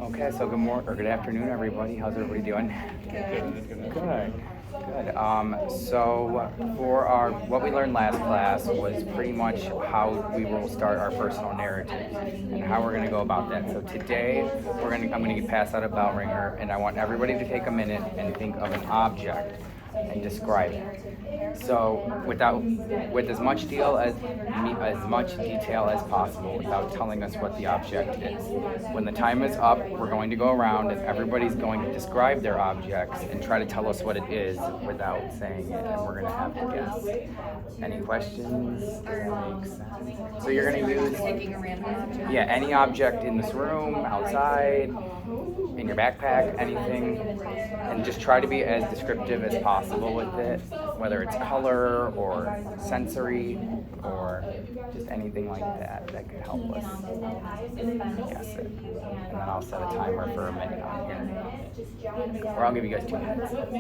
Okay, so good morning or good afternoon, everybody. How's everybody doing? Good. Good. So for our what we learned last class was pretty much how we will start our personal narrative and how we're going to go about that. So today I'm going to pass out a bell ringer, and I want everybody to take a minute and think of an object and describe it. So with as much detail as possible, without telling us what the object is. When the time is up, we're going to go around and everybody's going to describe their objects and try to tell us what it is without saying it, and we're going to have to guess. Any questions? Does that make sense? So you're going to use any object in this room, outside, in your backpack, anything, and just try to be as descriptive as possible with it, whether it's color or sensory or just anything like that could help us guess it. And then I'll set a timer for a minute on here. Or I'll give you guys 2 minutes. Okay,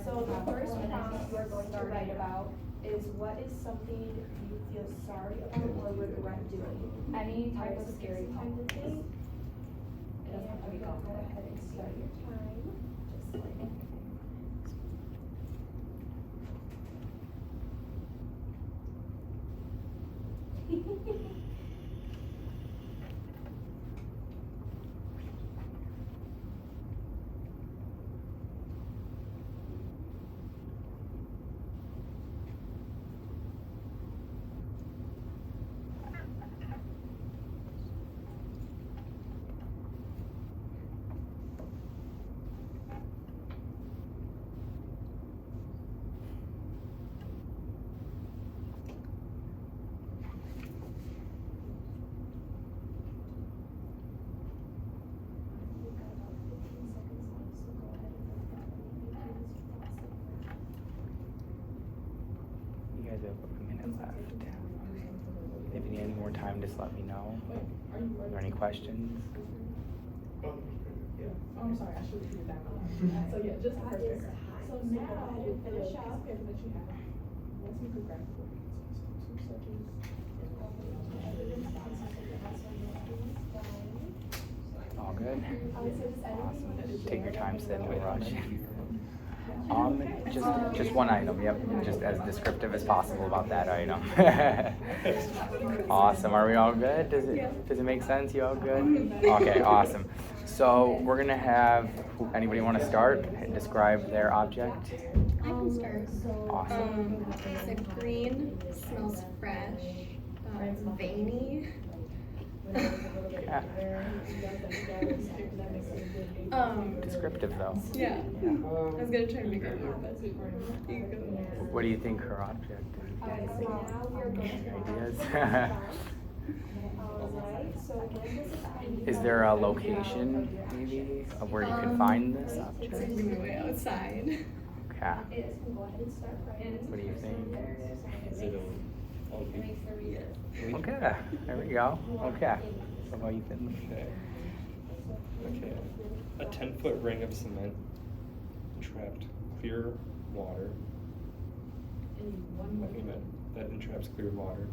so the first prompt we're going to write about is what is something you feel sorry about or regret doing? Any type of scary type of thing? And we go ahead and start your time. Just like You guys have a minute left. If you need any more time, just let me know. Are there any questions? Oh, I'm sorry, I should have repeated that. So yeah, just the first paragraph. So now with the piece of paper that you have, let's make a graphic for you. So such All good? Awesome. Take your time, Sid, no rush. Just one item, yep. Just as descriptive as possible about that item. Awesome. Are we all good? Does it make sense? You all good? Okay, awesome. So we're gonna have anybody want to start and describe their object? I can start. Awesome. It's a green, smells fresh, veiny. Yeah. Descriptive though. Yeah. I was gonna try to make it more, but you go. What do you think her object is? so now we're going to Ideas? Alright, so when this is on Is there a location maybe of where you can find this It's object? on the way outside. Okay. it is, go ahead and start writing. What do you think? Is it Okay. There we go. Okay. So how you think? Okay. A 10-foot ring of cement entrapped clear water. I think that entraps clear water.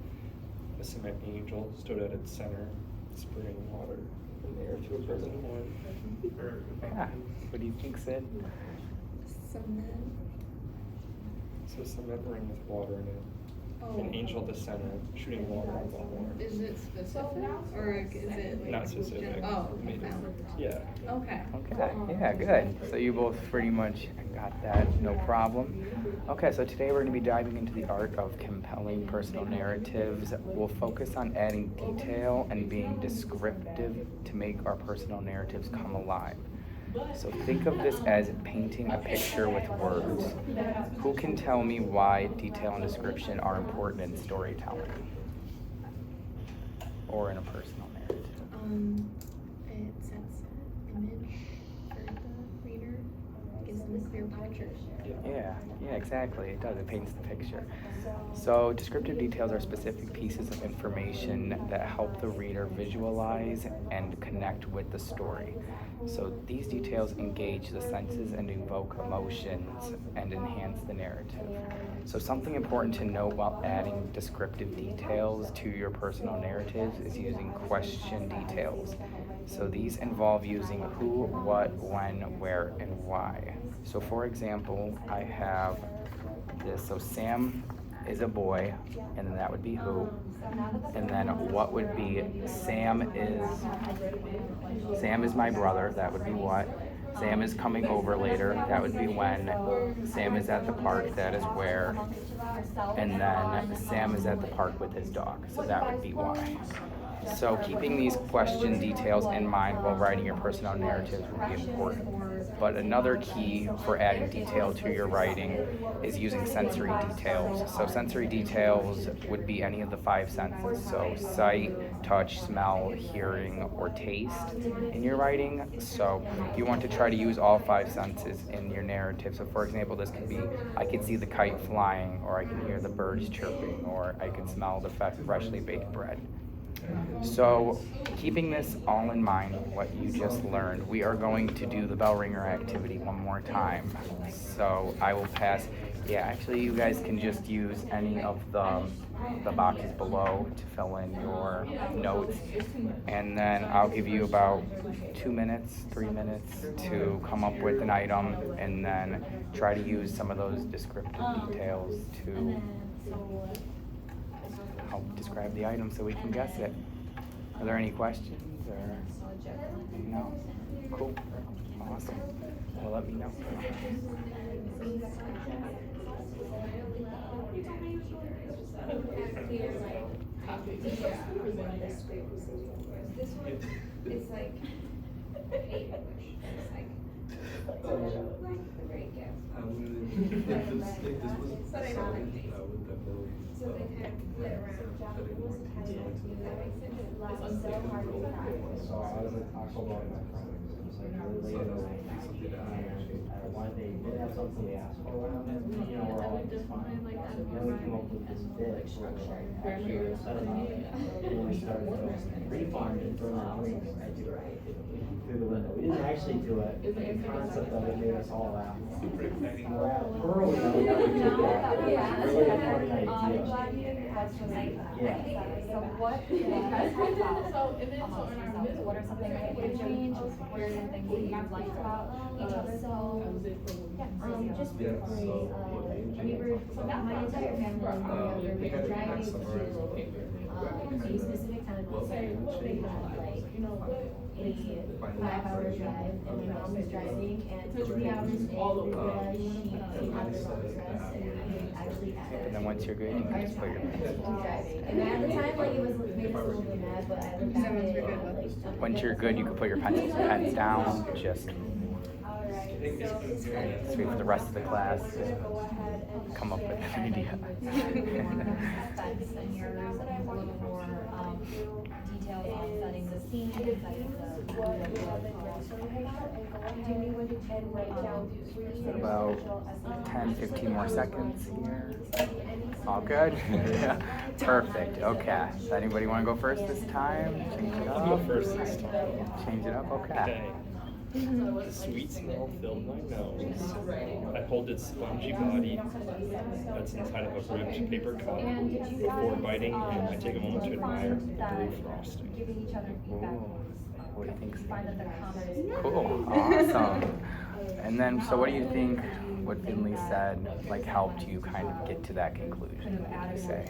A cement angel stood at its center, spraying water from the air to a person horn. Yeah. What do you think, Sid? Cement. So cement ring with water in it. Oh. An angel at the center, shooting water on the horn. Is it specific or is it like Not specific. Oh, Made it- found. Yeah. Okay. Okay. Yeah, good. So you both pretty much got that, no problem. Okay, so today we're going to be diving into the art of compelling personal narratives. We'll focus on adding detail and being descriptive to make our personal narratives come alive. So think of this as painting a picture with words. Who can tell me why detail and description are important in storytelling or in a personal narrative? It sets an image for the reader, gives them clear picture. Yeah, exactly. It does. It paints the picture. So, descriptive details are specific pieces of information that help the reader visualize and connect with the story. So, these details engage the senses and evoke emotions and enhance the narrative. So, something important to note while adding descriptive details to your personal narratives is using question details. So, these involve using who, what, when, where, and why. So for example, I have this, so Sam is a boy, and then that would be who, and then what would be Sam is my brother, that would be what, Sam is coming over later, that would be when, Sam is at the park, that is where, and then Sam is at the park with his dog, so that would be why. So keeping these question details in mind while writing your personal narratives would be important. But another key for adding detail to your writing is using sensory details. So sensory details would be any of the 5 senses. So sight, touch, smell, hearing, or taste in your writing. So you want to try to use all 5 senses in your narrative. So for example, this could be, I can see the kite flying, or I can hear the birds chirping, or I can smell the freshly baked bread. So, keeping this all in mind, what you just learned, we are going to do the bell ringer activity one more time. So, I will pass. Yeah, actually, you guys can just use any of the boxes below to fill in your notes. And then I'll give you about 2 minutes, 3 minutes to come up with an item, and then try to use some of those descriptive details to help describe the item so we can guess it. Are there any questions or no? Cool. Awesome. Well, let me know. This one is like hate English. It's like great gift. But I don't like these. So they kind of flit around. That makes it last so hard to practice. So I was at Taco Bell with my friends. It was like really late at night. And one day they did have something they asked for around it. You know, we're all like, it's fine. So then we came up with this bit where we're like, actually we're setting up. And then we started to refund and throw our drinks through the window. We didn't actually do it. The concept of it made us all laugh. Early on, we never did that. It was really a funny idea. I'm glad you didn't have to like, Yeah. so what do you guys think about? So, and then, so in our middle. What are some things that you change? What are some things that you liked about each other? So, Just briefly, we were, my entire family, we were driving to, a specific time, so we had like, a 5-hour drive, and my mom was driving, and 3 hours in, she had the wrong address, and we actually had. And then once you're good, you can just put your Driving. And at the time, like, it was made us a little bit mad, but I looked at it, like. Once you're good, you can put your pencils and pens down. Just sweet for the rest of the class to come up with an idea. Details on setting the scene, setting About 10, 15 more seconds here. All good? Yeah. Perfect. Okay. Does anybody want to go first this time? Change it up. I'll go first this time. Change it up. Okay. Okay. The sweet smell filled my nose. I hold its spongy body that's inside of a ribbed paper cup. Before biting, and I take a moment to admire the blue frosting. Giving each other feedback. Ooh. What do you think? Find that they're common. Cool. Awesome. And then, so what do you think what Finley said, like, helped you kind of get to that conclusion, would you say?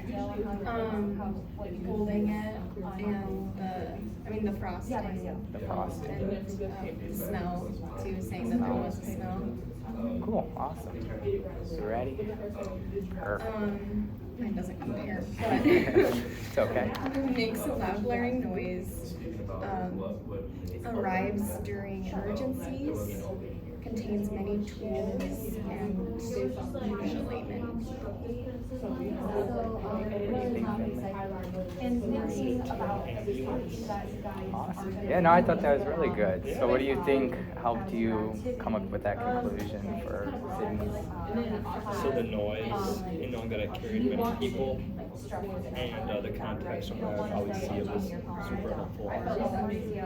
Holding it and the frosting. The frosting. And the smell too, saying that there was a smell. Cool. Awesome. You ready? Perfect. Mine doesn't compare, It's okay. but makes a loud blaring noise, arrives during emergencies, contains many tools, and usually many people. And thinking about ambulance. Awesome. Yeah, no, I thought that was really good. So what do you think helped you come up with that conclusion for cities? So the noise, knowing that I carried many people, and the context of what I always see it was super helpful.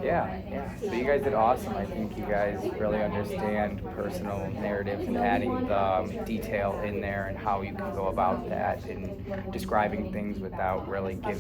Yeah. So you guys did awesome. I think you guys really understand personal narratives and adding the detail in there and how you can go about that and describing things without really giving